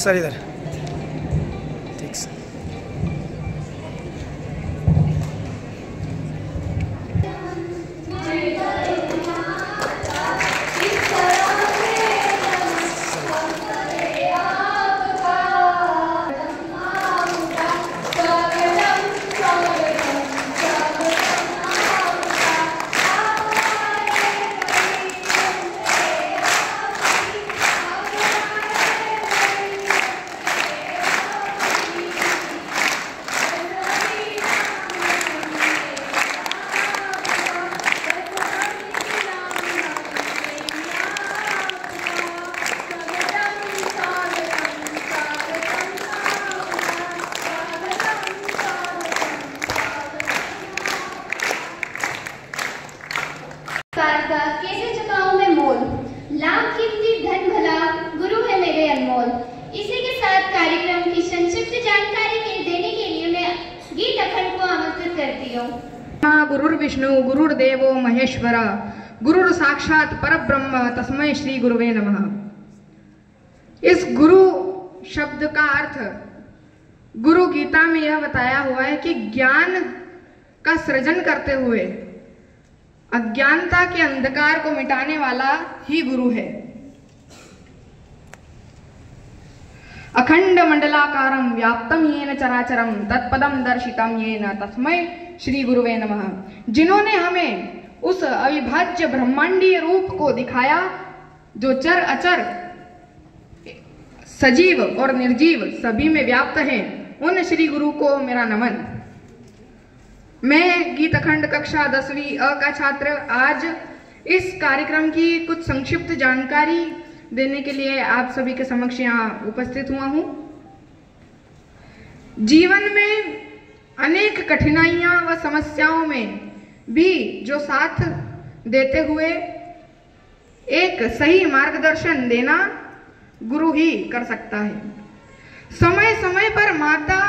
Sir इधर, ठीक sir. कैसे चुकाऊं मैं मोल, लाभ कीर्ति धन भला गुरु है मेरे अनमोल। इसी के साथ कार्यक्रम की संक्षिप्त जानकारी में देने के लिए मैं गीत अखंड को आमंत्रित करती हूँ। गुरुर्विष्णु गुरुर्देवो महेश्वरा गुरुर साक्षात परब्रह्म तस्मै श्री गुरुवे नमः। इस गुरु शब्द का अर्थ गुरु गीता में यह बताया हुआ है कि ज्ञान का सृजन करते हुए अज्ञानता के अंधकार को मिटाने वाला ही गुरु है। अखंड मंडलाकारं व्याप्तं येन चराचरं तत्पदं दर्शितं येन तस्मै श्री गुरुवे नमः। जिन्होंने हमें उस अविभाज्य ब्रह्मांडीय रूप को दिखाया जो चर अचर सजीव और निर्जीव सभी में व्याप्त है, उन श्री गुरु को मेरा नमन। मैं गीत अखंड कक्षा 10वीं अ का छात्र आज इस कार्यक्रम की कुछ संक्षिप्त जानकारी देने के लिए आप सभी के समक्ष यहाँ उपस्थित हुआ हूँ। जीवन में अनेक कठिनाइयां व समस्याओं में भी जो साथ देते हुए एक सही मार्गदर्शन देना गुरु ही कर सकता है। समय समय पर माता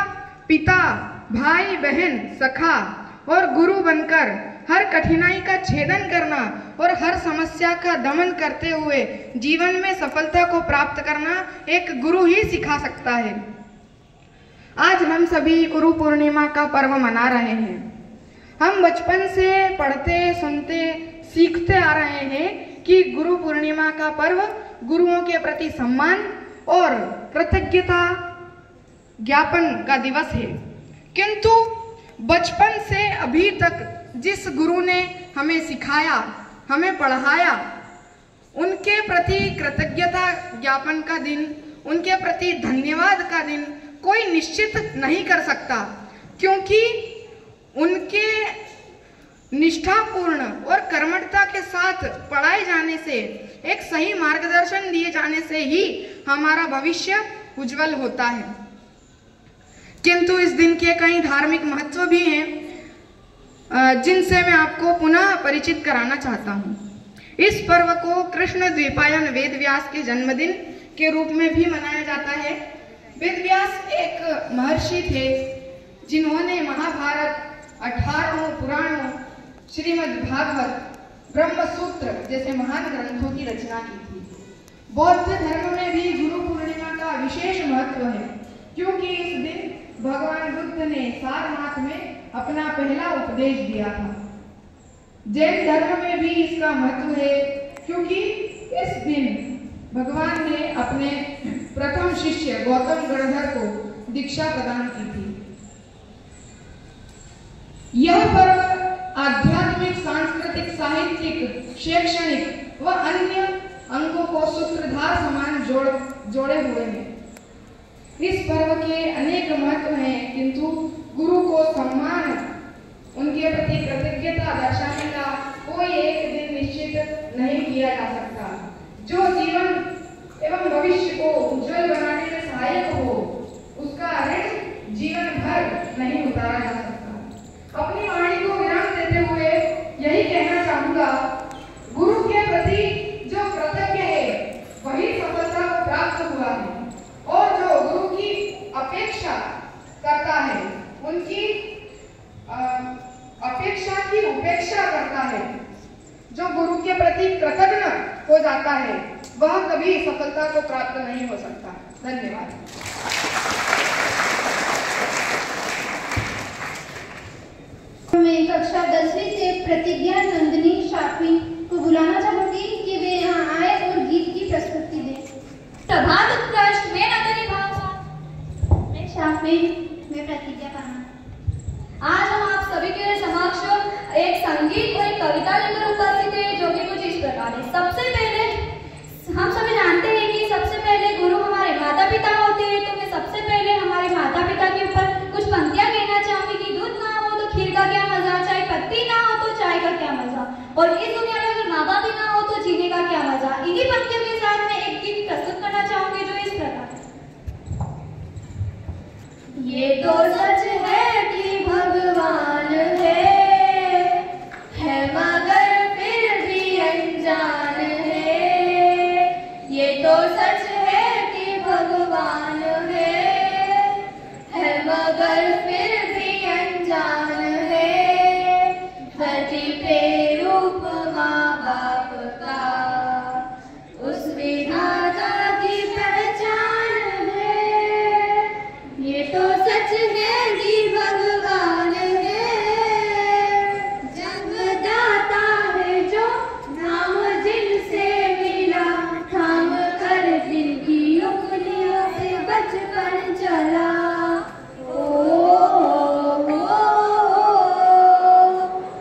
पिता भाई बहन सखा और गुरु बनकर हर कठिनाई का छेदन करना और हर समस्या का दमन करते हुए जीवन में सफलता को प्राप्त करना एक गुरु ही सिखा सकता है। आज हम सभी गुरु पूर्णिमा का पर्व मना रहे हैं। हम बचपन से पढ़ते सुनते सीखते आ रहे हैं कि गुरु पूर्णिमा का पर्व गुरुओं के प्रति सम्मान और कृतज्ञता ज्ञापन का दिवस है। किंतु बचपन से अभी तक जिस गुरु ने हमें सिखाया, हमें पढ़ाया, उनके प्रति कृतज्ञता ज्ञापन का दिन, उनके प्रति धन्यवाद का दिन कोई निश्चित नहीं कर सकता, क्योंकि उनके निष्ठापूर्ण और कर्मठता के साथ पढ़ाए जाने से, एक सही मार्गदर्शन दिए जाने से ही हमारा भविष्य उज्जवल होता है। किंतु इस दिन के कई धार्मिक महत्व भी हैं जिनसे मैं आपको पुनः परिचित कराना चाहता हूँ। इस पर्व को कृष्ण द्वीपायन वेदव्यास के जन्मदिन के रूप में भी मनाया जाता है। वेदव्यास एक महर्षि थे जिन्होंने महाभारत, 18 पुराणों, श्रीमद् भागवत, ब्रह्मसूत्र जैसे महान ग्रंथों की रचना की थी। बौद्ध धर्म में भी गुरु पूर्णिमा का विशेष महत्व है, क्योंकि इस दिन भगवान बुद्ध ने सारनाथ में अपना पहला उपदेश दिया था। जैन धर्म में भी इसका महत्व है, क्योंकि इस दिन भगवान ने अपने प्रथम शिष्य गौतम गणधर को दीक्षा प्रदान की थी। यह पर्व आध्यात्मिक, सांस्कृतिक, साहित्यिक, शैक्षणिक व अन्य अंगों को सूत्रधार समान जोड़े हुए हैं। इस पर्व के अनेक महत्व हैं, किंतु गुरु को सम्मान, उनके प्रति कृतज्ञता दर्शाने का कोई एक दिन निश्चित नहीं किया जा सकता। जो जीवन एवं भविष्य को उज्जवल बनाने में सहायक हो, उसका ऋण जीवन भर नहीं उतारा जा सकता। अपनी वाणी को विराम देते हुए यही कहना चाहूंगा, गुरु के प्रति जो कृतज्ञ है वही सफलता को प्राप्त हुआ है, और जो गुरु की अपेक्षा करता है, उनकी अपेक्षा की उपेक्षा करता है, जो गुरु के प्रति कृतज्ञ हो जाता है वह कभी सफलता को प्राप्त नहीं हो सकता। धन्यवाद। मैं कक्षा 10वीं से प्रतिज्ञा नंदिनी शाफी को बुलाना चाहूंगी कि वे यहाँ आए और गीत की प्रस्तुति दें। प्रभात उत्कृष्ट में नंदिनी भाषा, मैं शाफी, मैं प्रतिज्ञा पाना। आज हम आप सभी के समक्ष एक संगीत और एक कविता लेकर उपस्थित है, जो कि कुछ इस प्रकार है। सबसे पहले हम सभी जानते हैं कि सबसे पहले गुरु हमारे माता पिता होते हैं, तो मैं सबसे पहले हमारे माता पिता के ऊपर कुछ पंक्तियां कहना चाहूंगी कि दूध ना हो तो खीर का क्या मजा, चाय पत्ती ना हो तो चाय का क्या मजा, और इस दुनिया में अगर माँ बाप ही ना हो तो जीने का क्या मजा। इन्हीं पंक्तियों के साथ मैं एक गीत प्रस्तुत करना चाहूंगी जो इस प्रकार है। ये तो सच है कि भगवान है मगर फिर भी अनजान है। ये तो सच है कि भगवान है मगर फिर भी अनजान है। धरती पे रूप माँ बाप का उस विधाता की पहचान है। ये तो सच है कि भगवान है जन्मदाता है, जो नाम जिनसे मिला थाम कर दिल की उंगलियों से बचपन चला।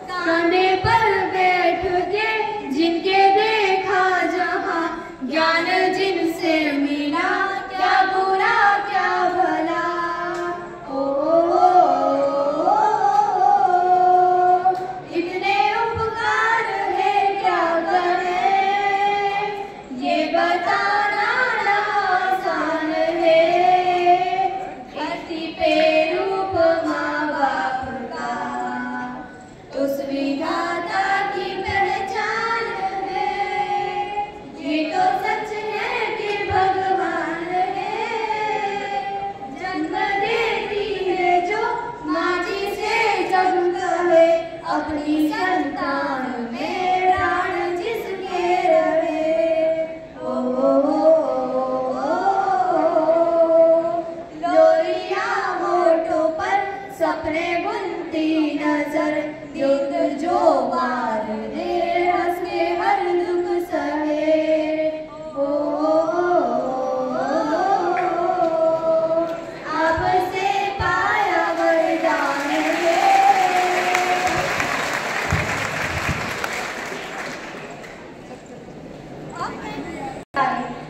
कांधे पर बैठ के जिनके देखा जहां, ज्ञान जिनसे मिला क्या बुरा क्या भला। इतने उपकार है क्या करें, ये बताना आसान है। धरती पे रूप माँ बाप का उस विधाता की पहचान है। ये तो सच है कि भगवान है जन्म देती है जो माँ जी से जन्म है, अपनी संतान में प्राण जिसके रहे। लोरिया होठों पर सपने बुनती नजर, युद्ध जो बार दे हंस के हर दुख सहे। आपसे पाया वरदान है।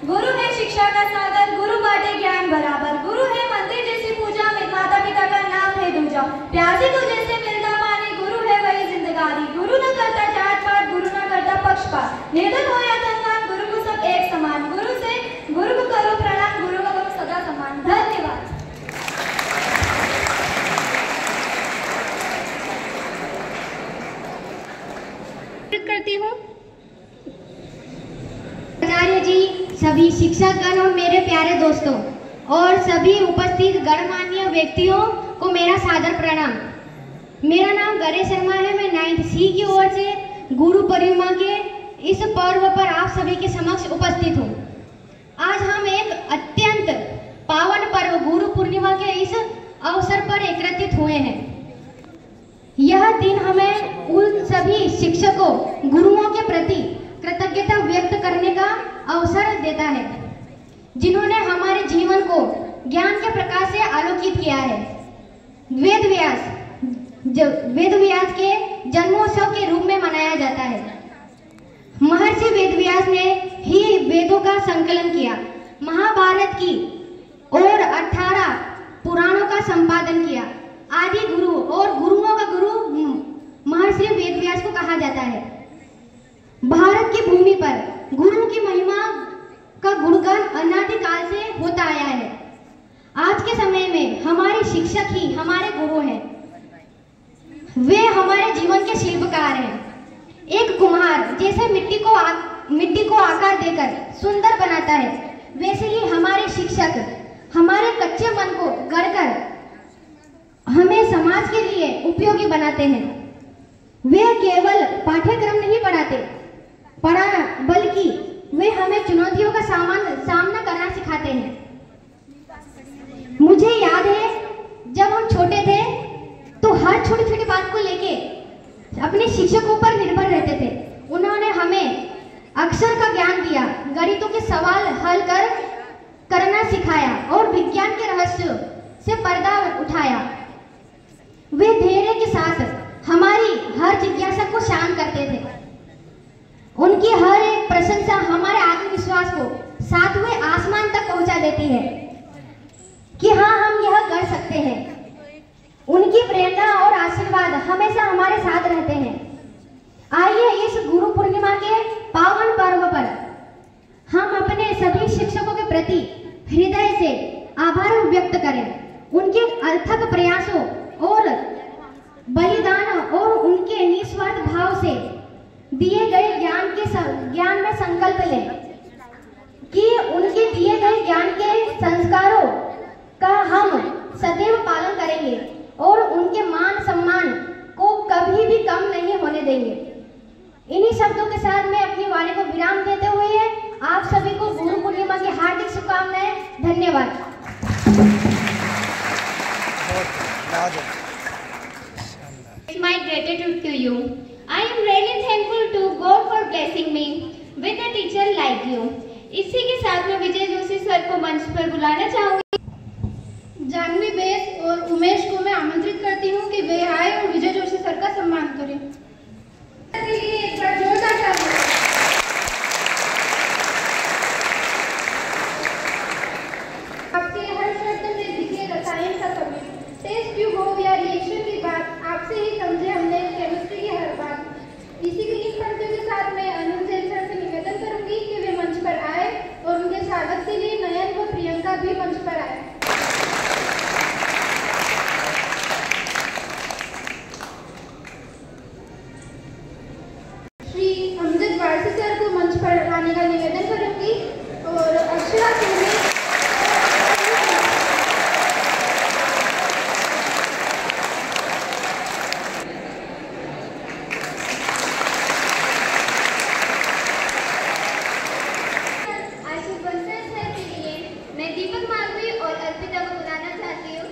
गुरु है शिक्षा का सागर, गुरु बाटे ज्ञान बराबर। गुरु है मंदिर जैसी पूजा में, माता पिता का नाम है दूजा। प्यासे को जैसे मिलता पानी, गुरु है वही जिंदगानी। गुरु न करता जात पात, गुरु न करता पक्षपात। निर्धन हो या धनवान, गुरु को सब एक समान। गुरु को करो प्रणाम, गुरु को करो सदा समान। धन्यवाद। करती हूँ। आचार्य जी, सभी शिक्षकगण और मेरे प्यारे दोस्तों और सभी उपस्थित गणमान्य व्यक्तियों को मेरा सादर प्रणाम। मेरा नाम गणेश शर्मा है। मैं 9th C की ओर से गुरु पूर्णिमा के इस पर्व पर आप सभी के समक्ष उपस्थित हूँ। आज हम एक अत्यंत पावन पर्व गुरु पूर्णिमा के इस अवसर पर एकत्रित हुए हैं। यह दिन हमें उन सभी शिक्षकों, गुरुओं के प्रति कृतज्ञता व्यक्त करने का अवसर देता है जिन्होंने हमारे जीवन को ज्ञान के प्रकाश से आलोकित किया है। वेद व्यास के जन्मोत्सव के रूप में मनाया जाता है। महर्षि वेद व्यास ने ही वेदों का संकलन किया, महाभारत की और 18 पुराणों का संपादन किया। आदि गुरु और गुरुओं का गुरु महर्षि वेद व्यास को कहा जाता है। भारत की भूमि पर गुरु की महिमा का गुणगान अनादिकाल से होता आया है। आज के समय में हमारे शिक्षक ही हमारे गुरु हैं। वे हमारे जीवन के शिल्पकार हैं। एक कुम्हार जैसे मिट्टी को आकार देकर सुंदर बनाता है, वैसे ही हमारे शिक्षक हमारे कच्चे मन को गढ़कर हमें समाज के लिए उपयोगी बनाते हैं। वे केवल पाठ्यक्रम नहीं पढ़ाते, बल्कि वे हमें चुनौतियों का सामना करना सिखाते हैं। मुझे याद है जब हम छोटे थे तो हर छोटी छोटी बात को लेके अपने शिक्षकों पर निर्भर रहते थे। उन्होंने हमें अक्षर का ज्ञान दिया, गणितों के सवाल हल करना सिखाया और विज्ञान के रहस्यों से पर्दा उठाया। वे धैर्य के साथ हमारी हर जिज्ञासा को शांत करते थे। उनकी हर एक प्रशंसा हमारे आत्मविश्वास को सातवें आसमान तक पहुंचा देती है कि हाँ, हम यह कर सकते हैं। उनकी प्रेरणा और आशीर्वाद हमेशा हमारे साथ रहते हैं। आइए इस गुरु पूर्णिमा के पावन पर्व पर हम अपने सभी शिक्षकों के प्रति हृदय से आभार व्यक्त करें। उनके अथक प्रयासों और बलिदान और उनके निस्वार्थ भाव से दिए गए ज्ञान में संकल्प लें कि उनके दिए गए ज्ञान के संस्कारों का हम सदैव पालन करेंगे और उनके मान सम्मान को कभी भी कम नहीं होने देंगे। इन्हीं शब्दों के साथ मैं अपनी वाणी को विराम देते हुए आप सभी को गुरु पूर्णिमा की हार्दिक शुभकामनाएं। धन्यवाद। It's my gratitude to you. I am really thankful to God for blessing me with a teacher like you. इसी के साथ मैं विजय जोशी सर को मंच पर बुलाना चाहूंगी। जानवी बेस और उमेश को मैं आमंत्रित करती हूँ कि वे आए और विजय जोशी सर का सम्मान करें। एक बार जोरदार तालियां। आपके हर शब्द में दिखे रसायन का कमी, टेस्ट ट्यूब हो या रिएक्शन की बात, आपसे ही समझे हमने केमिस्ट्री की हर बात। इसी के इन पंक्तियों के साथ मैं अनिल जैन सर से निवेदन करूंगी कि वे मंच पर आए और उनके स्वागत के लिए नयन व प्रियंका भी मंच पर आए। सर को मंच पर आने का निवेदन करूंगी और अक्षरा आशीष बंसल सर के लिए मैं दीपक मालवी और अर्पिता को बुलाना चाहती हूँ।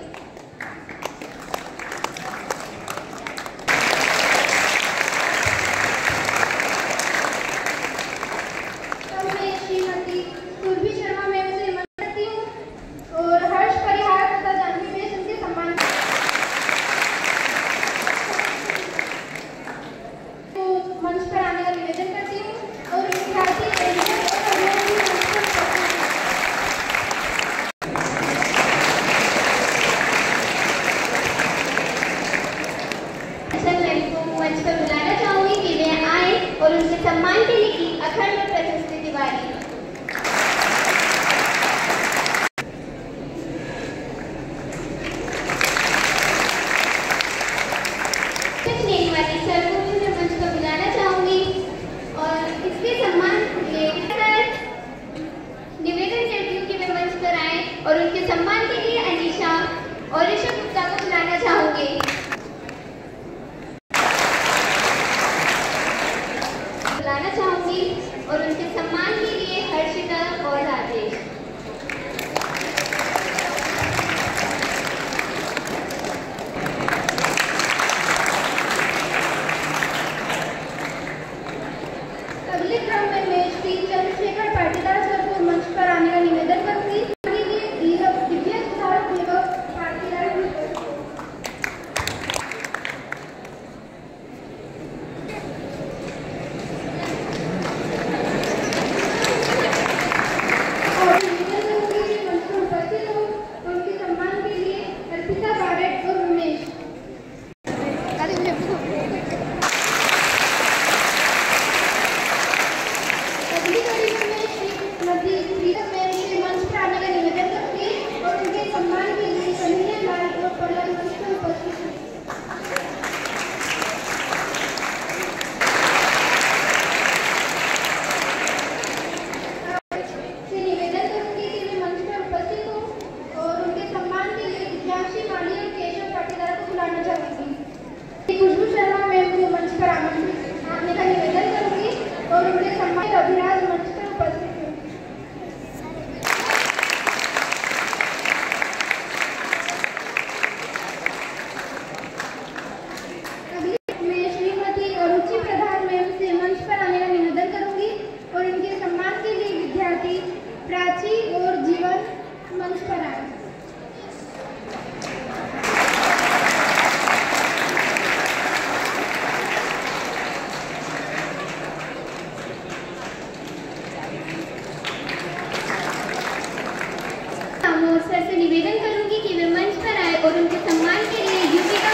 और उनके सम्मान के लिए की अखंड प्रशस्ति तिवारी। वाली सर को भी मैं मंच पर बुलाना चाहूंगी और इसके सम्मान के लिए निवेदन करती हूँ कि वे मंच पर आए और उनके सम्मान के लिए अनीशा और ऋषभ गुप्ता को बुलाना चाहूंगी। बुलाना चाहूंगी और उनके सम्मान के लिए हर्षिता और राजेश। अगले क्रम में मैं श्री चंद्रशेखर पाटीदार सर को मंच पर आने का निवेदन करूंगी। दिव्य सुधारक पाटीदार मंच पर आए। सर से निवेदन करूंगी कि वे मंच पर आए और उनके सम्मान के लिए यूपी का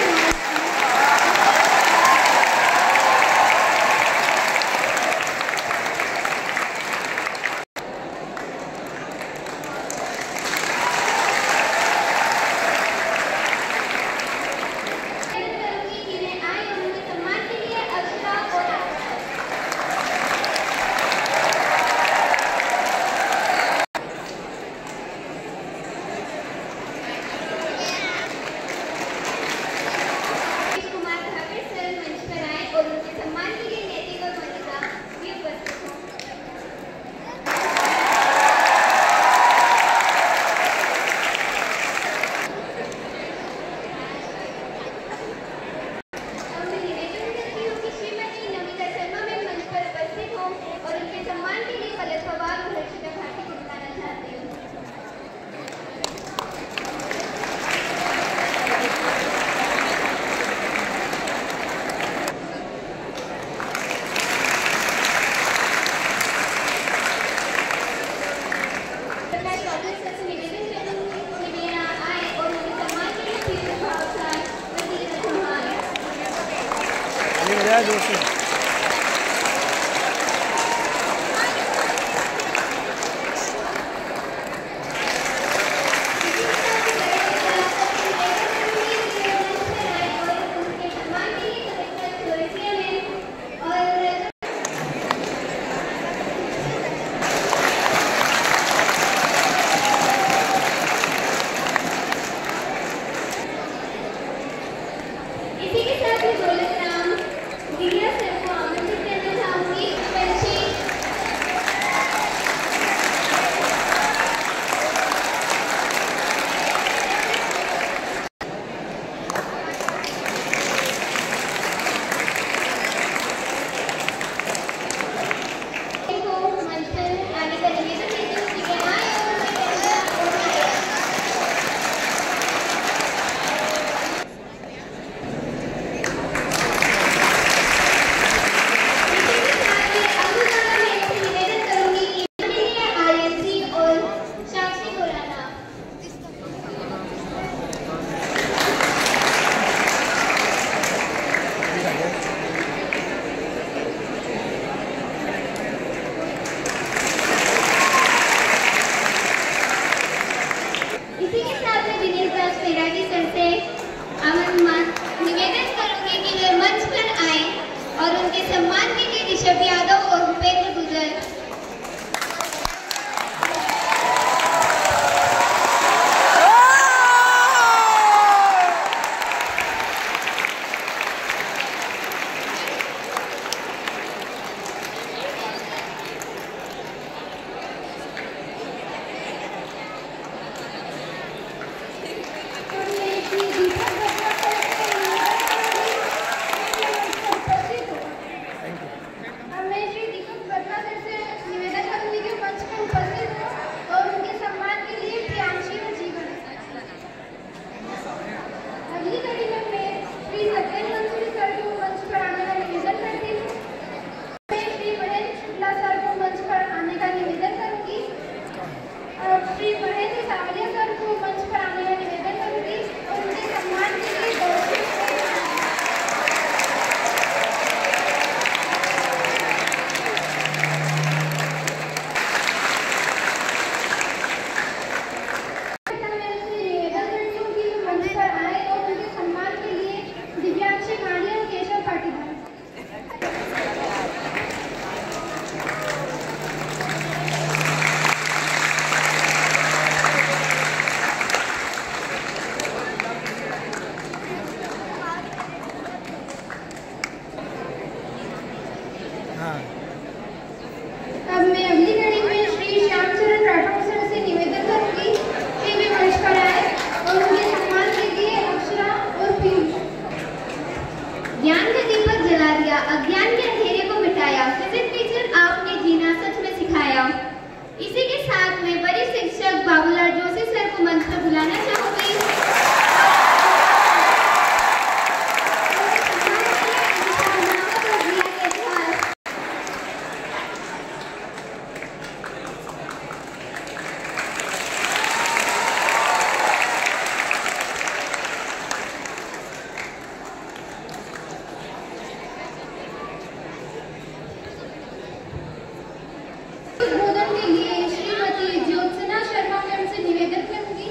निवेदन करूंगी।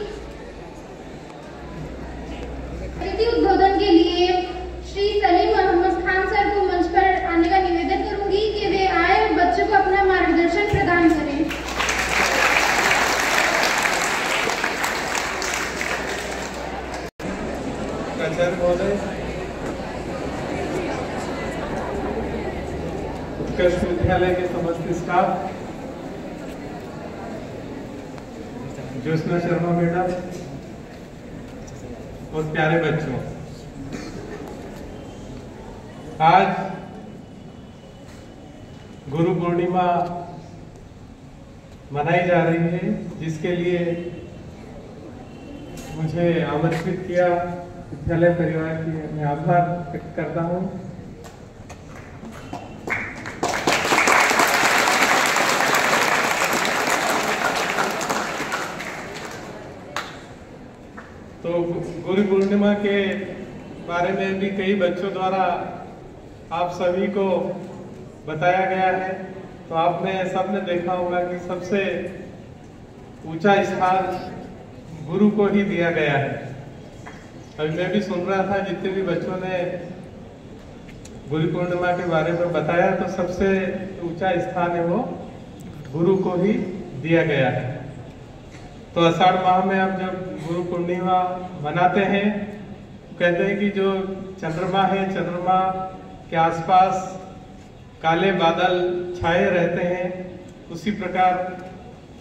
अतिथि उद्बोधन के लिए श्री सलीम मोहम्मद खान सर को मंच पर आने का निवेदन करूंगी कि वे आए और बच्चों को अपना मार्गदर्शन प्रदान करें। प्राचार्य महोदय, उत्कर्ष विद्यालय के समस्त स्टाफ, ज्योत्सना शर्मा मैडम और प्यारे बच्चों, आज गुरु पूर्णिमा मनाई जा रही है, जिसके लिए मुझे आमंत्रित किया विद्यालय परिवार की मैं आभार व्यक्त करता हूँ। तो गुरु पूर्णिमा के बारे में भी कई बच्चों द्वारा आप सभी को बताया गया है। तो आपने सबने देखा होगा कि सबसे ऊंचा स्थान गुरु को ही दिया गया है। अभी मैं भी सुन रहा था, जितने भी बच्चों ने गुरु पूर्णिमा के बारे में बताया, तो सबसे ऊंचा स्थान है वो गुरु को ही दिया गया है। तो आषाढ़ माह में हम जब गुरु पूर्णिमा मनाते हैं, कहते हैं कि जो चंद्रमा है, चंद्रमा के आसपास काले बादल छाए रहते हैं, उसी प्रकार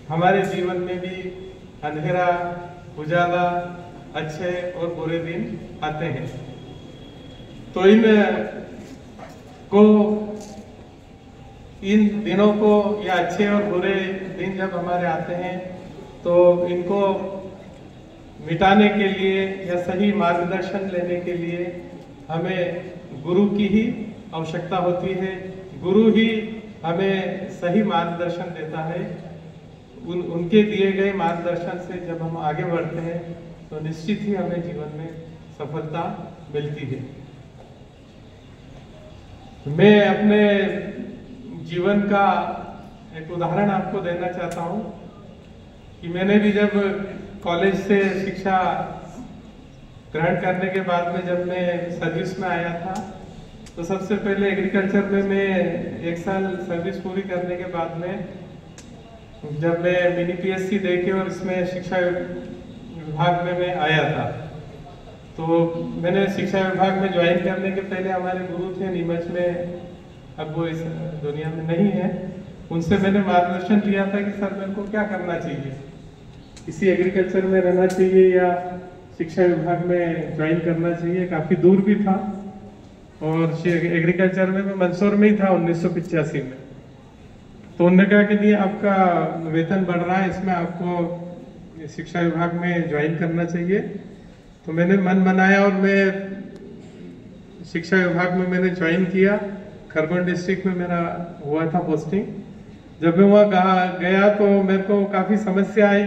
हमारे जीवन में भी अंधेरा, उजाला, अच्छे और बुरे दिन आते हैं। तो इन दिनों को या अच्छे और बुरे दिन जब हमारे आते हैं, तो इनको मिटाने के लिए या सही मार्गदर्शन लेने के लिए हमें गुरु की ही आवश्यकता होती है। गुरु ही हमें सही मार्गदर्शन देता है। उनके दिए गए मार्गदर्शन से जब हम आगे बढ़ते हैं, तो निश्चित ही हमें जीवन में सफलता मिलती है। मैं अपने जीवन का एक उदाहरण आपको देना चाहता हूं कि मैंने भी जब कॉलेज से शिक्षा ग्रहण करने के बाद में जब मैं सर्विस में आया था, तो सबसे पहले एग्रीकल्चर में मैं 1 साल सर्विस पूरी करने के बाद में जब मैं मिनी पीएससी देके और इसमें शिक्षा विभाग में मैं आया था, तो मैंने शिक्षा विभाग में ज्वाइन करने के पहले हमारे गुरु थे नीमच में, अब वो इस दुनिया में नहीं है। उनसे मैंने मार्गदर्शन लिया था कि सर मेरे को क्या करना चाहिए, इसी एग्रीकल्चर में रहना चाहिए या शिक्षा विभाग में ज्वाइन करना चाहिए। काफी दूर भी था और एग्रीकल्चर में मैं मंदसौर में ही था 1985 में। तो उन्होंने कहा कि नहीं, आपका वेतन बढ़ रहा है, इसमें आपको शिक्षा विभाग में ज्वाइन करना चाहिए। तो मैंने मन बनाया और मैं शिक्षा विभाग में मैंने ज्वाइन किया। खरगोन डिस्ट्रिक्ट में मेरा हुआ था पोस्टिंग। जब मैं वहाँ गया तो मेरे को काफी समस्या आई।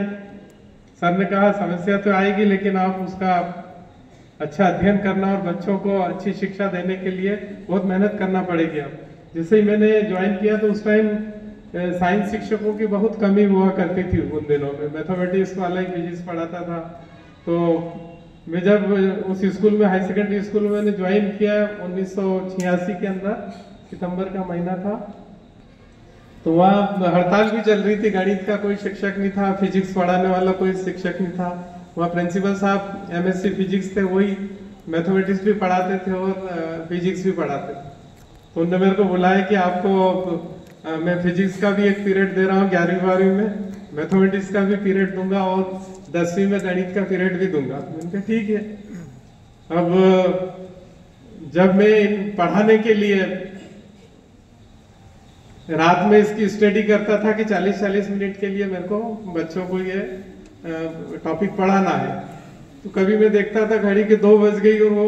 सर ने कहा समस्या तो आएगी, लेकिन आप उसका अच्छा अध्ययन करना और बच्चों को अच्छी शिक्षा देने के लिए बहुत मेहनत करना पड़ेगी। आप जैसे ही मैंने ज्वाइन किया तो उस टाइम साइंस शिक्षकों की बहुत कमी हुआ करती थी। उन दिनों में मैथमेटिक्स वाला ही फिजिक्स पढ़ाता था। तो मैं जब उस स्कूल में, हाई सेकेंडरी स्कूल में मैंने ज्वाइन किया 1986 के अंदर, सितंबर का महीना था, तो वहाँ हड़ताल भी चल रही थी। गणित का कोई शिक्षक नहीं था, फिजिक्स पढ़ाने वाला कोई शिक्षक नहीं था। वहाँ प्रिंसिपल साहब एमएससी फिजिक्स थे, वही मैथमेटिक्स भी पढ़ाते थे और फिजिक्स भी पढ़ाते थे। तो उन्होंने मेरे को बुलाया कि आपको मैं फिजिक्स का भी एक पीरियड दे रहा हूँ 11वीं 12वीं में, मैथमेटिक्स का भी पीरियड दूंगा और 10वीं में गणित का पीरियड भी दूंगा। मैंने कहा ठीक है। अब जब मैं पढ़ाने के लिए रात में इसकी स्टडी करता था कि 40-40 मिनट के लिए मेरे को बच्चों को ये टॉपिक पढ़ाना है, तो कभी मैं देखता था घड़ी के 2 बज गई और वो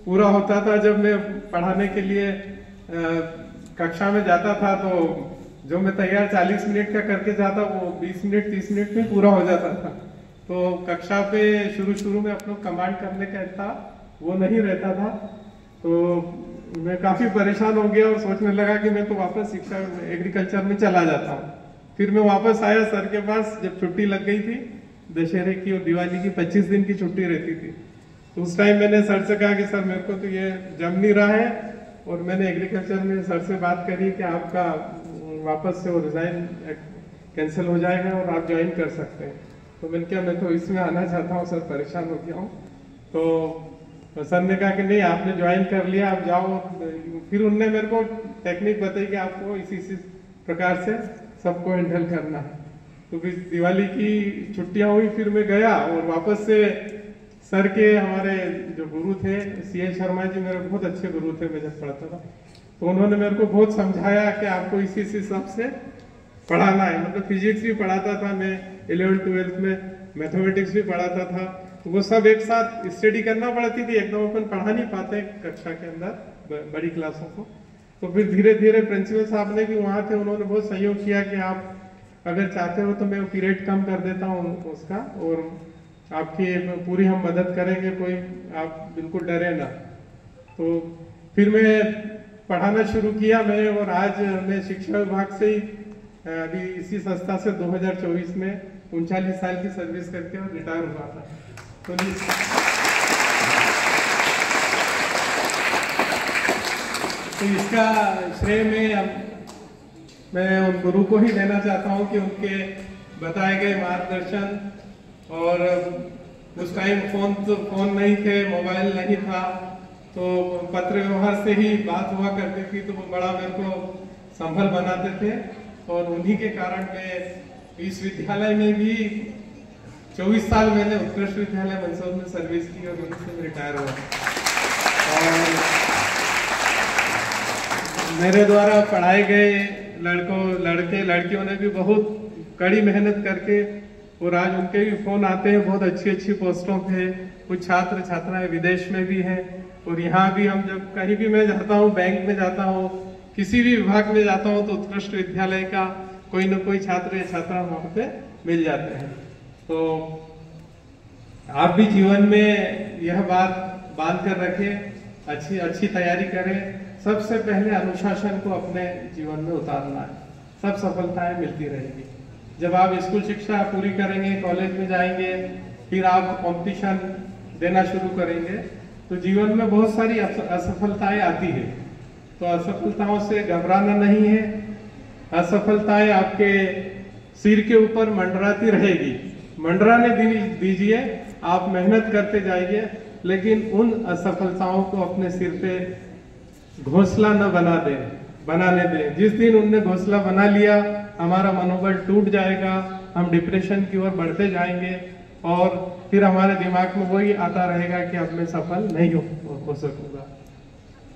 पूरा होता था। जब मैं पढ़ाने के लिए कक्षा में जाता था, तो जो मैं तैयार 40 मिनट का करके जाता वो 20 मिनट 30 मिनट में पूरा हो जाता था। तो कक्षा पे शुरू में अपना कमांड करने का था वो नहीं रहता था। तो मैं काफी परेशान हो गया और सोचने लगा कि मैं तो वापस शिक्षा एग्रीकल्चर में चला जाता हूँ। फिर मैं वापस आया सर के पास जब छुट्टी लग गई थी, दशहरे की और दिवाली की 25 दिन की छुट्टी रहती थी। तो उस टाइम मैंने सर से कहा कि सर मेरे को तो ये जम नहीं रहा है, और मैंने एग्रीकल्चर में सर से बात करी कि आपका वापस से वो रिजाइन कैंसिल हो जाएगा और आप ज्वाइन कर सकते हैं। तो मैंने कहा मैं तो इसमें आना चाहता हूँ सर, परेशान हो गया हूँ। तो सर ने कहा कि नहीं आपने ज्वाइन कर लिया, आप जाओ। फिर उनने मेरे को टेक्निक बताई कि आपको इसी प्रकार से सबको हैंडल करना है। तो फिर दिवाली की छुट्टियां हुई, फिर मैं गया और वापस से सर के हमारे जो गुरु थे CA शर्मा जी, मेरे बहुत अच्छे गुरु थे मैं जब पढ़ता था। तो उन्होंने मेरे को बहुत समझाया कि आपको इसी सब से पढ़ाना है। मतलब फिजिक्स भी पढ़ाता था मैं 11th-12th में, मैथमेटिक्स भी पढ़ाता था। तो वो सब एक साथ स्टडी करना पड़ती थी, एकदम अपन पढ़ा नहीं पाते कक्षा के अंदर बड़ी क्लासों को। तो फिर धीरे धीरे प्रिंसिपल साहब ने भी वहाँ थे, उन्होंने बहुत सहयोग किया कि आप अगर चाहते हो तो मैं पीरियड कम कर देता हूँ उसका, और आपकी पूरी हम मदद करेंगे, कोई आप बिल्कुल डरे ना। तो फिर मैं पढ़ाना शुरू किया मैं, और आज मैं शिक्षा विभाग से ही अभी इसी संस्था से 2024 में 39 साल की सर्विस करके और रिटायर हुआ था। तो इसका श्रेय मैं उन गुरु को ही देना चाहता हूँ कि उनके बताए गए मार्गदर्शन, और उस टाइम फोन नहीं थे, मोबाइल नहीं था, तो पत्र व्यवहार से ही बात हुआ करती थी। तो वो बड़ा मेरे को संभल बनाते थे, और उन्हीं के कारण मैं इस विद्यालय में भी 24 साल मैंने उत्कृष्ट विद्यालय मंदसौर में सर्विस की और वहीं से रिटायर हुआ। और मेरे द्वारा पढ़ाए गए लड़के लड़कियों ने भी बहुत कड़ी मेहनत करके, और आज उनके भी फोन आते हैं बहुत अच्छी पोस्टों पे। कुछ छात्र छात्राएं विदेश में भी हैं, और यहाँ भी हम जब कहीं भी मैं जाता हूँ, बैंक में जाता हूँ, किसी भी विभाग में जाता हूँ, तो उत्कृष्ट विद्यालय का कोई न कोई छात्र या छात्रा वहाँ पे मिल जाते हैं। तो आप भी जीवन में यह बात बांध कर रखें, अच्छी तैयारी करें। सबसे पहले अनुशासन को अपने जीवन में उतारना है, सब सफलताएं मिलती रहेगी। जब आप स्कूल शिक्षा पूरी करेंगे, कॉलेज में जाएंगे, फिर आप कंपटीशन देना शुरू करेंगे, तो जीवन में बहुत सारी असफलताएं आती है। तो असफलताओं से घबराना नहीं है। असफलताएं आपके सिर के ऊपर मंडराती रहेगी, मंडराने दीजिए, आप मेहनत करते जाइए, लेकिन उन असफलताओं को अपने सिर पे घोंसला न बनाने दें। जिस दिन उनने घोंसला बना लिया, हमारा मनोबल टूट जाएगा, हम डिप्रेशन की ओर बढ़ते जाएंगे, और फिर हमारे दिमाग में वही आता रहेगा कि अब मैं सफल नहीं हो सकूंगा।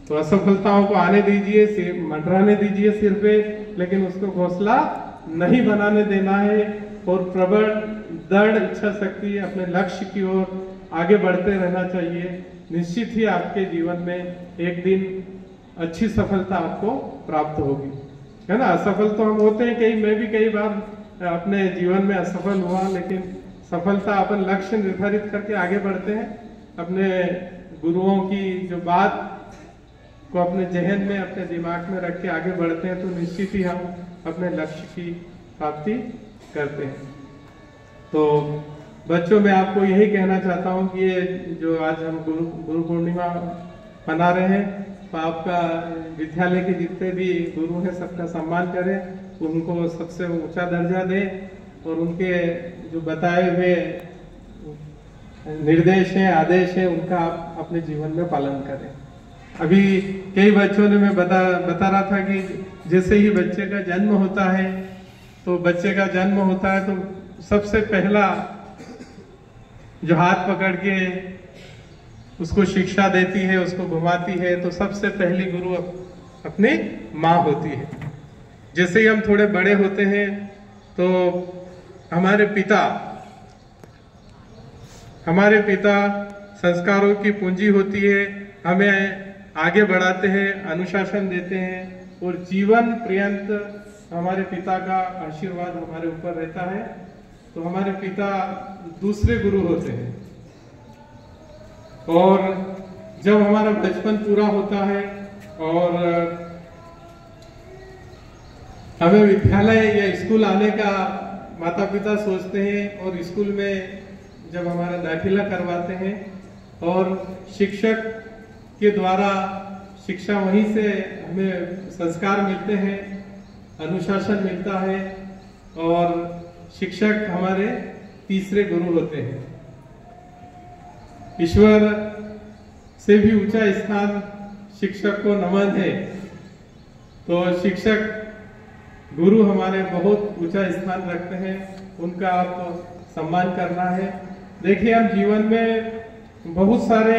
तो असफलताओं को आने दीजिए, मंडराने दीजिए सिर पे, लेकिन उसको घोंसला नहीं बनाने देना है, और प्रबल दृढ़ इच्छा शक्ति अपने लक्ष्य की ओर आगे बढ़ते रहना चाहिए। निश्चित ही आपके जीवन में एक दिन अच्छी सफलता आपको प्राप्त होगी, है ना। असफल तो हम होते हैं, मैं भी कई बार अपने जीवन में असफल हुआ, लेकिन सफलता अपन लक्ष्य निर्धारित करके आगे बढ़ते हैं, अपने गुरुओं की जो बात को अपने जहन में, अपने दिमाग में रख के आगे बढ़ते हैं, तो निश्चित ही हम अपने लक्ष्य की प्राप्ति करते हैं। तो बच्चों, मैं आपको यही कहना चाहता हूँ कि ये जो आज हम गुरु पूर्णिमा मना रहे हैं, तो आपका विद्यालय के जितने भी गुरु हैं सबका सम्मान करें, उनको सबसे ऊंचा दर्जा दें, और उनके जो बताए हुए निर्देश हैं, आदेश हैं, उनका आप अपने जीवन में पालन करें। अभी कई बच्चों ने मैं बता रहा था कि जैसे ही बच्चे का जन्म होता है, तो बच्चे का जन्म होता है तो सबसे पहला जो हाथ पकड़ के उसको शिक्षा देती है, उसको घुमाती है, तो सबसे पहली गुरु अपनी माँ होती है। जैसे ही हम थोड़े बड़े होते हैं तो हमारे पिता संस्कारों की पूंजी होती है, हमें आगे बढ़ाते हैं, अनुशासन देते हैं, और जीवन पर्यंत हमारे पिता का आशीर्वाद हमारे ऊपर रहता है। तो हमारे पिता दूसरे गुरु होते हैं, और जब हमारा बचपन पूरा होता है और हमें विद्यालय या स्कूल आने का माता पिता सोचते हैं और स्कूल में जब हमारा दाखिला करवाते हैं और शिक्षक के द्वारा शिक्षा वहीं से हमें संस्कार मिलते हैं, अनुशासन मिलता है और शिक्षक हमारे तीसरे गुरु होते हैं। ईश्वर से भी ऊंचा स्थान शिक्षक को नमन है। तो शिक्षक गुरु हमारे बहुत ऊंचा स्थान रखते हैं, उनका आप सम्मान करना है। देखिए, हम जीवन में बहुत सारे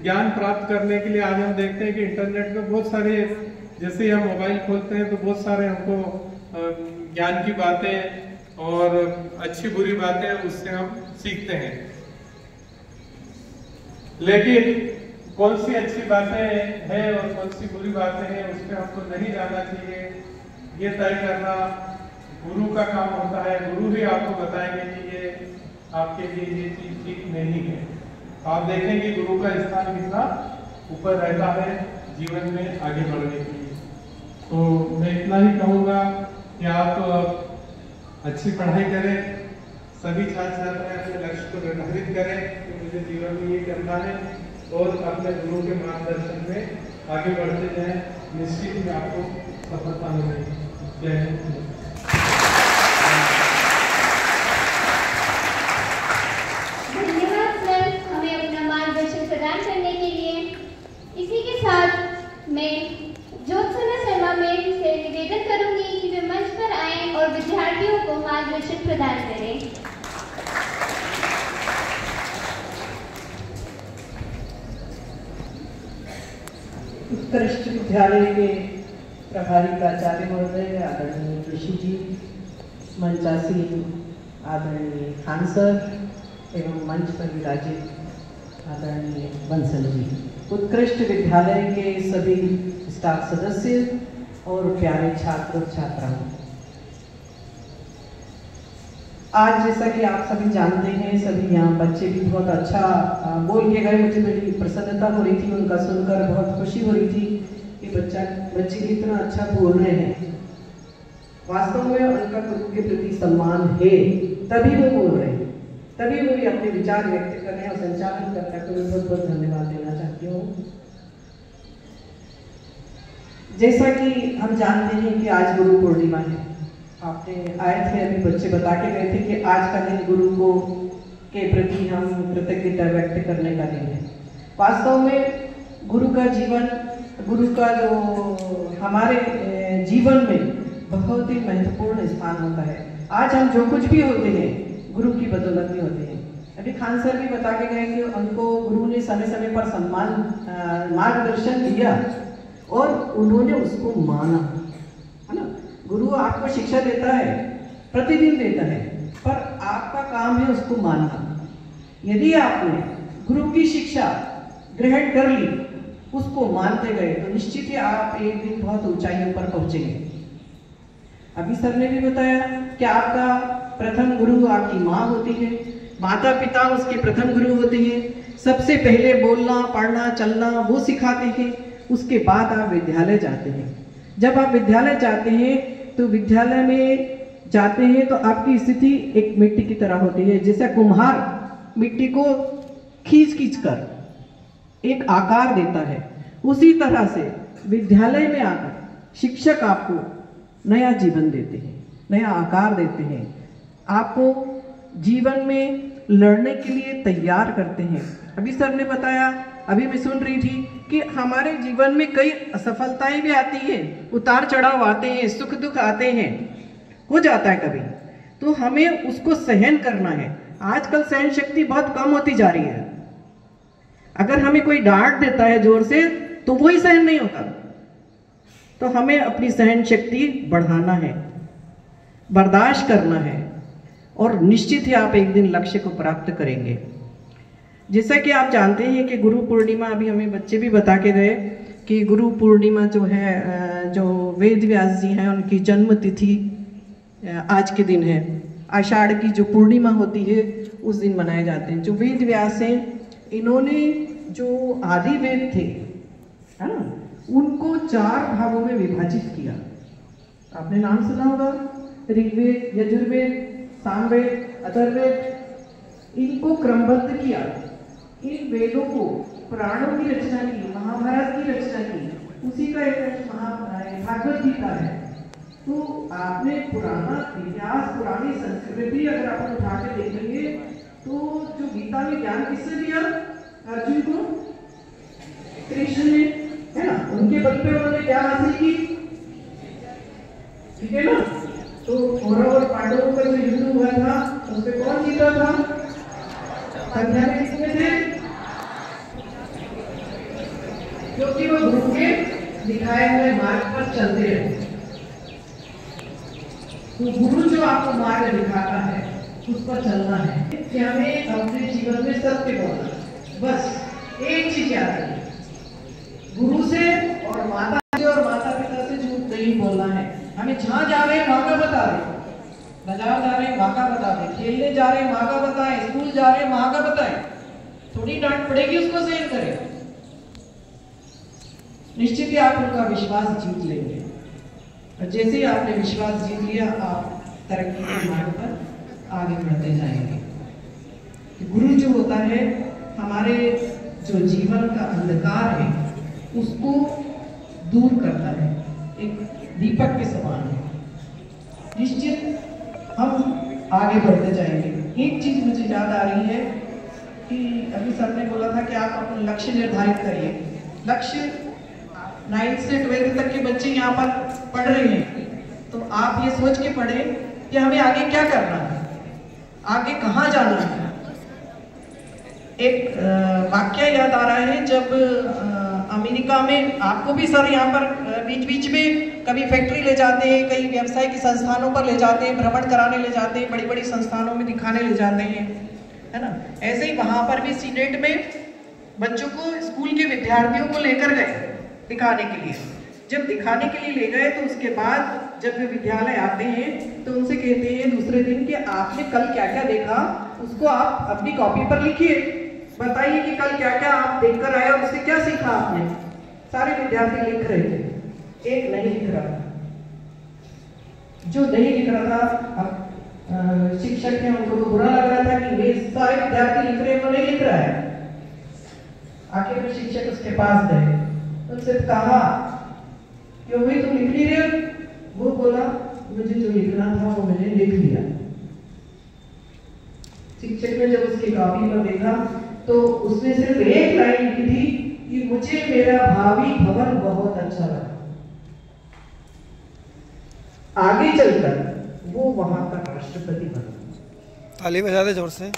ज्ञान प्राप्त करने के लिए आज हम देखते हैं कि इंटरनेट में बहुत सारे, जैसे हम मोबाइल खोलते हैं तो बहुत सारे हमको ज्ञान की बातें और अच्छी बुरी बातें उससे हम सीखते हैं। लेकिन कौन सी अच्छी बातें हैं और कौन सी बुरी बातें हैं उस पर हमको नहीं जाना चाहिए, ये तय करना गुरु का काम होता है। गुरु ही आपको बताएंगे कि ये आपके लिए ये चीज ठीक नहीं है। आप देखेंगे गुरु का स्थान कितना ऊपर रहता है जीवन में आगे बढ़ने के लिए। तो मैं इतना ही कहूँगा कि आप अच्छी पढ़ाई करें, सभी छात्र छात्राएं अपने लक्ष्य को निर्धारित करें कि मुझे जीवन में ये करना है और अपने गुरु के मार्गदर्शन में आगे बढ़ते जाएं। निश्चित ही आपको सफलता मिलेगी। जय हिंद। धन्यवाद सर, हमें अपना मार्गदर्शन प्रदान करने के लिए। इसी के साथ मैं ज्योत्सना शर्मा मैम से निवेदन करूंगी कि वे मंच पर आएं और विद्यार्थियों को मार्गदर्शन प्रदान करें। उत्कृष्ट विद्यालय के प्रभारी प्राचार्य महोदय, आदरणीय जोशी जी, मंचासीन आदरणीय खान सर एवं मंच पर विराजित आदरणीय बंसल जी, उत्कृष्ट विद्यालय के सभी स्टाफ सदस्य और प्यारे छात्र और छात्राओं, आज जैसा कि आप सभी जानते हैं, सभी यहाँ बच्चे भी बहुत अच्छा बोल के गए। मुझे बड़ी प्रसन्नता हो रही थी, उनका सुनकर बहुत खुशी हो रही थी कि बच्चे इतना अच्छा बोल रहे हैं। वास्तव में उनका गुरु के प्रति सम्मान है, तभी वो बोल रहे हैं, तभी वो भी अपने विचार व्यक्त कर रहे हैं और संचालन करता है। तो मैं बहुत बहुत धन्यवाद देना चाहती हूँ। जैसा कि हम जानते हैं कि आज गुरु पूर्णिमा है, आपने आए थे अभी बच्चे बता के गए थे कि आज का दिन गुरु को के प्रति हम कृतज्ञता व्यक्त करने का दिन है। वास्तव में गुरु का जीवन, गुरु का जो हमारे जीवन में बहुत ही महत्वपूर्ण स्थान होता है। आज हम जो कुछ भी होते हैं गुरु की बदौलत में होते हैं। अभी खान सर भी बता के गए कि उनको गुरु ने समय समय पर सम्मान मार्गदर्शन दिया और उन्होंने उसको माना, है ना। गुरु आपको शिक्षा देता है, प्रतिदिन देता है, पर आपका काम है उसको मानना। यदि आपने गुरु की शिक्षा ग्रहण कर ली, उसको मानते गए, तो निश्चित ही आप एक दिन बहुत ऊंचाइयों पर पहुंचेंगे। अभी सर ने भी बताया कि आपका प्रथम गुरु आपकी माँ होती है, माता पिता उसके प्रथम गुरु होते हैं। सबसे पहले बोलना, पढ़ना, चलना वो सिखाते हैं, उसके बाद आप विद्यालय जाते हैं। जब आप विद्यालय जाते हैं तो विद्यालय में जाते हैं तो आपकी स्थिति एक मिट्टी की तरह होती है। जैसे कुम्हार मिट्टी को खींच कर एक आकार देता है, उसी तरह से विद्यालय में आकर शिक्षक आपको नया जीवन देते हैं, नया आकार देते हैं, आपको जीवन में लड़ने के लिए तैयार करते हैं। अभी सर ने बताया, अभी मैं सुन रही थी कि हमारे जीवन में कई असफलताएं भी आती हैं, उतार चढ़ाव आते हैं, सुख दुख आते हैं, हो जाता है कभी, तो हमें उसको सहन करना है। आजकल सहन शक्ति बहुत कम होती जा रही है। अगर हमें कोई डांट देता है जोर से तो वही सहन नहीं होता, तो हमें अपनी सहन शक्ति बढ़ाना है, बर्दाश्त करना है और निश्चित ही आप एक दिन लक्ष्य को प्राप्त करेंगे। जैसा कि आप जानते हैं कि गुरु पूर्णिमा, अभी हमें बच्चे भी बता के गए कि गुरु पूर्णिमा जो है, जो वेद व्यास जी हैं उनकी जन्म तिथि आज के दिन है। आषाढ़ की जो पूर्णिमा होती है उस दिन मनाए जाते हैं। जो वेद व्यास हैं, इन्होंने जो आदि वेद थे, है ना, उनको 4 भागों में विभाजित किया। आपने नाम सुना होगा, ऋग्वेद, यजुर्वेद, सामवेद, अथर्ववेद, इनको क्रमबद्ध किया, इन वेदों को, पुराणों की रचना की, महाभारत की रचना की, उसी का एक भागवत गीता है। तो आपने पुराना इतिहास, पुरानी संस्कृति अगर आप उठा के देखेंगे तो जो गीता में ज्ञान किससे दिया? अर्जुन को कृष्ण ने, है ना, उनके बल पे उन्होंने क्या हासिल की, ठीक है ना। तो कौरव और पांडवों का जो युद्ध हुआ था उसमें कौन जीता था? संख्या में कितने थे? क्योंकि वो गुरु के दिखाए हुए मार्ग पर चलते हैं। तो गुरु जो आपको मार्ग दिखाता है उस पर चलना है कि हमें अपने जीवन में सत्य बोलना है। बस एक चीज याद रखिए, गुरु से और माता पिता से झूठ नहीं बोलना है। हमें जहाँ जा रहे हैं वहां का बता दें, बाजार जा रहे हैं वहां का बता दें, खेलने जा रहे हैं वहां का बताएं, स्कूल जा रहे हैं वहां का बताएं। थोड़ी डांट पड़ेगी उसको सहन करें। निश्चित ही आप उनका विश्वास जीत लेंगे। और जैसे ही आपने विश्वास जीत लिया, आप तरक्की के मार्ग पर आगे बढ़ते जाएंगे। गुरु जो होता है हमारे जो जीवन का अंधकार है उसको दूर करता है, एक दीपक के समान है। निश्चित हम आगे बढ़ते जाएंगे। एक चीज मुझे याद आ रही है कि अभी सर ने बोला था कि आप अपना लक्ष्य निर्धारित करिए। लक्ष्य 9th से 12th तक के बच्चे यहाँ पर पढ़ रहे हैं, तो आप ये सोच के पढ़े कि हमें आगे क्या करना है, आगे कहाँ जाना है। एक वाक्य याद आ रहा है, जब अमेरिका में, आपको भी सर यहाँ पर बीच बीच में कभी फैक्ट्री ले जाते हैं, कई व्यवसाय की संस्थानों पर ले जाते हैं, भ्रमण कराने ले जाते हैं, बड़ी बड़ी संस्थानों में दिखाने ले जाते हैं, है ना। ऐसे ही वहाँ पर भी सीनेट में बच्चों को, स्कूल के विद्यार्थियों को लेकर गए दिखाने के लिए। जब दिखाने के लिए ले गए तो उसके बाद जब वे विद्यालय आते हैं तो उनसे कहते हैं दूसरे दिन कि आपने कल क्या क्या देखा, उसको आप अपनी कॉपी पर लिखिए, बताइए कि कल क्या क्या आप देखकर आए और उससे क्या सीखा आपने। सारे विद्यार्थी लिख रहे थे, एक नहीं लिख रहा था। जो नहीं लिख रहा था, अब शिक्षक ने उनको तो बुरा लग रहा था कि वे सारे विद्यार्थी लिख रहे हैं, वो नहीं लिख रहा है। आखिर में शिक्षक उसके पास गए, उनसे कहा क्यों भाई तुम लिख नहीं रहे? वो बोला मुझे जो लिखना था वो मैंने लिख लिया। शिक्षक ने जब उसकी कॉपी पर देखा तो उसने सिर्फ एक लाइन लिखी थी कि मुझे मेरा भावी भवन बहुत अच्छा लगा। आगे चलकर वो वहां का राष्ट्रपति बना। ताली बजा दे जोर से।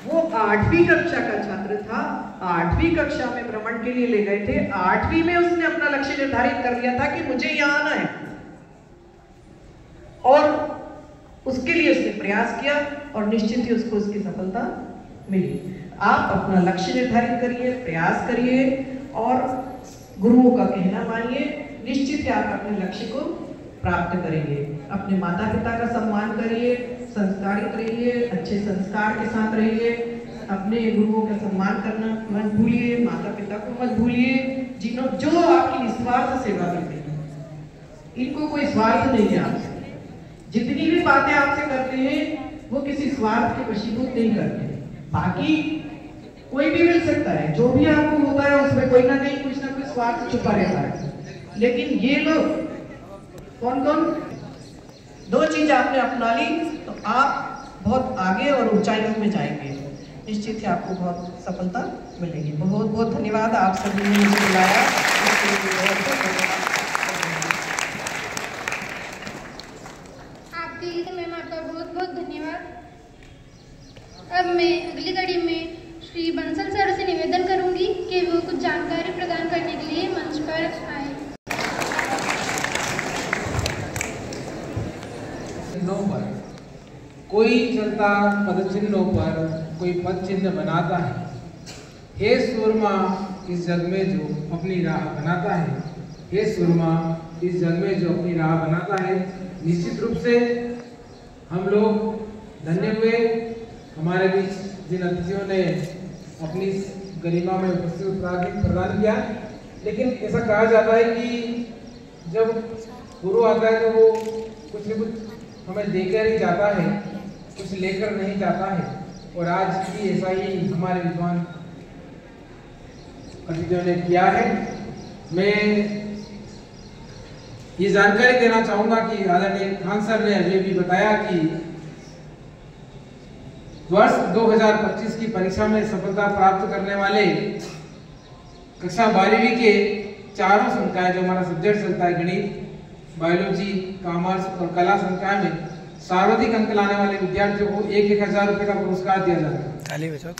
वो 8वीं कक्षा का छात्र था, 8वीं कक्षा में भ्रमण के लिए ले गए थे। 8वीं में उसने अपना लक्ष्य निर्धारित कर लिया था कि मुझे यहाँ आना है, और उसके लिए उसने प्रयास किया और निश्चित ही उसको उसकी सफलता मिली। आप अपना लक्ष्य निर्धारित करिए, प्रयास करिए और गुरुओं का कहना मानिए। निश्चित ही आप अपने लक्ष्य को प्राप्त करेंगे। अपने माता पिता का सम्मान करिए, संस्कारित रहिए, अच्छे संस्कार के साथ रहिए, अपने गुरुओं का सम्मान करना मत भूलिए, माता पिता को मत भूलिए, जो आपकी निस्वार्थ सेवा करते हैं। इनको कोई स्वार्थ नहीं है आपसे। जितनी भी बातें आपसे करते हैं वो किसी स्वार्थ के वशीभूत नहीं करते। बाकी कोई भी मिल सकता है, जो भी आपको होता है उसमें कोई ना कहीं कुछ ना कुछ स्वार्थ छुपा रहता है। लेकिन ये लोग कौन कौन, दो चीज आपने अपना ली तो आप बहुत आगे और ऊंचाइयों में जाएंगे। निश्चित ही आपको बहुत सफलता मिलेगी। बहुत बहुत धन्यवाद आप सभी ने मुझे बुलाया, इसके लिए बहुत बहुत धन्यवाद। आपके लिए मैम आपका बहुत बहुत धन्यवाद। अब मैं अगली कड़ी में श्री बंसल सर से निवेदन करूंगी कि वो कुछ जानकारी प्रदान करने के लिए मंच पर आए। चिन्हों पर कोई चलता पद चिन्हों पर कोई पद चिन्ह बनाता है। हे सूरमा इस जग में जो अपनी राह बनाता है, हे सूरमा इस जग में जो अपनी राह बनाता है। निश्चित रूप से हम लोग धन्य हुए, हमारे बीच जिन अतिथियों ने अपनी गरिमा में उपस्थित प्रदान किया। लेकिन ऐसा कहा जाता है कि जब गुरु आता है तो वो कुछ न कुछ हमें देकर ही जाता है, कुछ लेकर नहीं जाता है। और आज भी ऐसा ही हमारे विद्वान अतिथियों ने किया है। मैं ये जानकारी देना चाहूंगा कि आदरणीय खान सर ने अभी भी बताया कि वर्ष 2025 की परीक्षा में सफलता प्राप्त करने वाले कक्षा 12वीं के चारों संकाय, जो हमारा सब्जेक्ट चलता है गणित, बायोलॉजी, कॉमर्स और कला संकाय में सर्वाधिक अंक लाने वाले विद्यार्थियों को 1,000 रुपए का पुरस्कार दिया जाएगा। ताली बजाओ।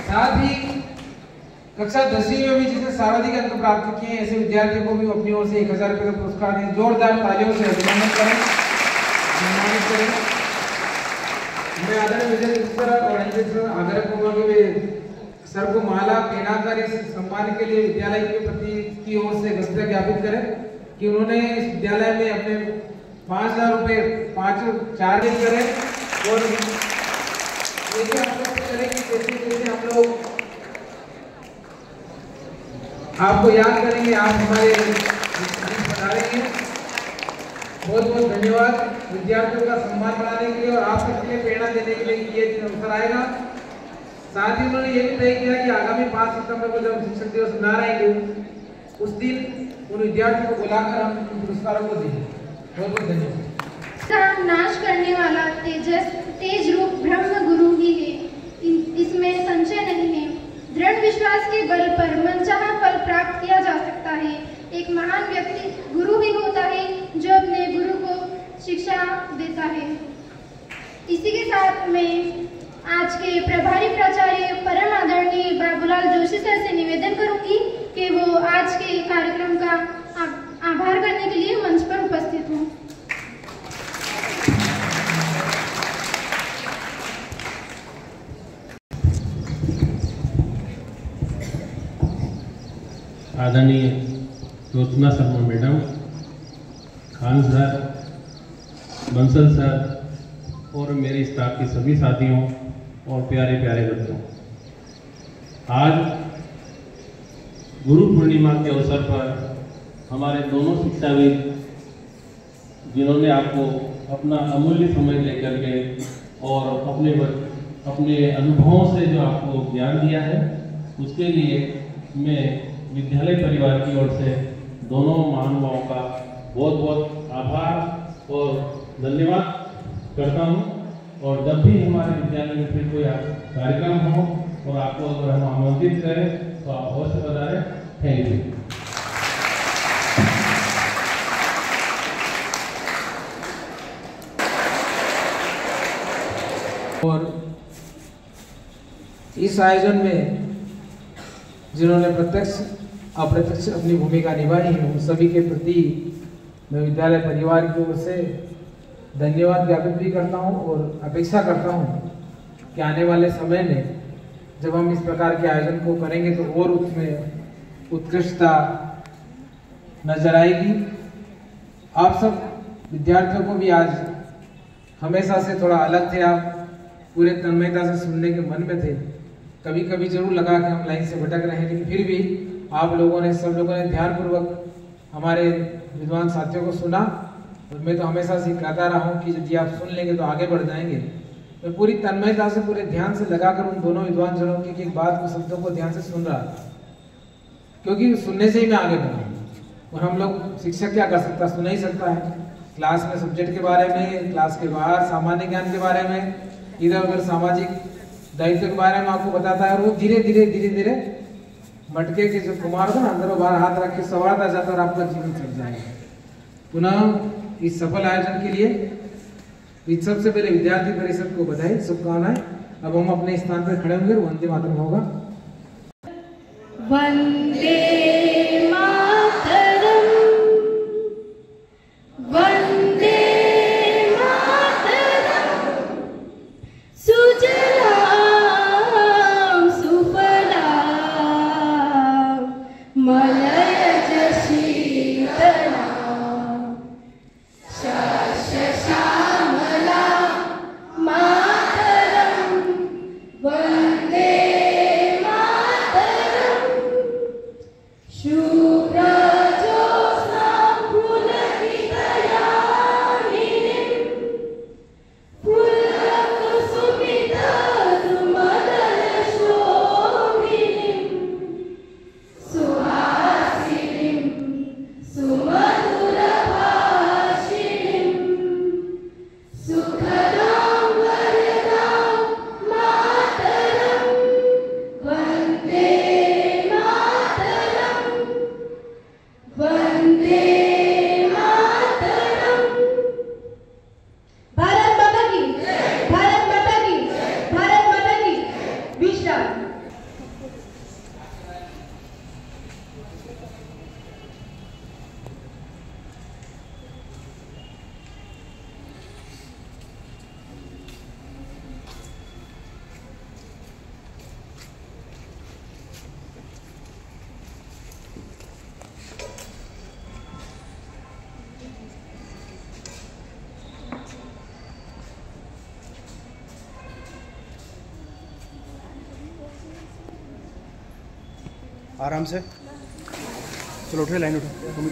साथ ही कक्षा 10वीं में भी जिसने सर्वाधिक अंक प्राप्त किए ऐसे विद्यार्थियों को भी अपनी ओर से 1,000 रुपए का पुरस्कार दें। जोरदार तालियों से अभिनंदन करें, सम्मानित करें। मैं आदरणीय विजय सर और अंकित सर आग्रह करूंगा कि वे सर को माला पहनाकर इस सम्मान के लिए विद्यालय के प्रति की ओर से कृतज्ञता ज्ञापित करें कि उन्होंने इस विद्यालय में अपने 5,000 रुपए 4 दिन करें। और जैसे हम लोग करें कि जैसे हम लोग आपको याद करेंगे, आप हमारे पधारेंगे। बहुत बहुत धन्यवाद विद्यार्थियों का सम्मान बढ़ाने के लिए और आप सबके लिए प्रेरणा देने के लिए ये अवसर आएगा। साथ ही उन्होंने ये भी तय किया कि आगामी 5 सितंबर को जब शिक्षक दिवस मना रहेंगे उस दिन उन विद्यार्थियों को बुलाकर हम पुरस्कारों को देंगे। बहुत बहुत धन्यवाद। नाश करने वाला तेज रूप ब्रह्म गुरु ही है, इसमें संशय नहीं है। दृढ़ विश्वास के बल पर मनचाहा फल प्राप्त किया जा सकता है। एक महान व्यक्ति गुरु ही होता है जो अपने गुरु को शिक्षा देता है। इसी के साथ मैं आज के प्रभारी प्राचार्य परम आदरणीय बाबूलाल जोशी सर से निवेदन करूंगी कि वो आज के कार्यक्रम का आभार करने के लिए मंच पर उपस्थित हों। आदरणीय Jyotsna Sharma madam, Khan sir, Bansal sir और मेरे स्टाफ के सभी साथियों और प्यारे प्यारे बच्चों, आज गुरु पूर्णिमा के अवसर पर हमारे दोनों शिक्षाविद जिन्होंने आपको अपना अमूल्य समय लेकर के और अपने अनुभवों से जो आपको ज्ञान दिया है, उसके लिए मैं विद्यालय परिवार की ओर से दोनों महानुभावों का बहुत बहुत आभार और धन्यवाद करता हूं। और जब भी हमारे विद्यालय में फिर कोई कार्यक्रम हो और आपको अगर हम आमंत्रित करें तो आप अवश्य बताएं। Thank you. और इस आयोजन में जिन्होंने प्रत्यक्ष अप्रत्यक्ष अपनी भूमिका निभाई है, उन सभी के प्रति मैं विद्यालय परिवार की ओर से धन्यवाद ज्ञापित भी करता हूं और अपेक्षा करता हूं कि आने वाले समय में जब हम इस प्रकार के आयोजन को करेंगे तो और उसमें उत्कृष्टता नजर आएगी। आप सब विद्यार्थियों को भी आज हमेशा से थोड़ा अलग थे, आप पूरे तन्मयता से सुनने के मन में थे। कभी कभी जरूर लगा कि हम लाइन से भटक रहे हैं, लेकिन फिर भी आप लोगों ने, सब लोगों ने ध्यानपूर्वक हमारे विद्वान साथियों को सुना। और मैं तो हमेशा से कहता रहा हूँ कि यदि आप सुन लेंगे तो आगे बढ़ जाएंगे। मैं पूरी तन्मयता से, पूरे ध्यान से लगाकर उन दोनों विद्वान जनों की एक बात को, शब्दों को ध्यान से सुन रहा था, क्योंकि सुनने से ही मैं आगे बढ़ा। और हम लोग शिक्षक क्या कर सकता, सुन ही सकता है। क्लास में सब्जेक्ट के बारे में, क्लास के बाहर सामान्य ज्ञान के बारे में, इधर उधर सामाजिक दायित्व के बारे में आपको बताता है। और वो धीरे धीरे मटके के जो कुमार था अंदर बाहर हाथ रख के संवारता जाता और आपका जीवन चल जाएगा। पुनः इस सफल आयोजन के लिए सबसे पहले विद्यार्थी परिषद को बधाई, शुभकामनाएं। अब हम अपने स्थान पर खड़े होंगे, वंदे मातरम होगा। वंदे मातरम, वंदे मातरम, सुजलाम सुफलाम मलयज शीतलाम श्यामलाम मातरम, वंदे मातरम। आराम से चलो, उठे, लाइन उठो।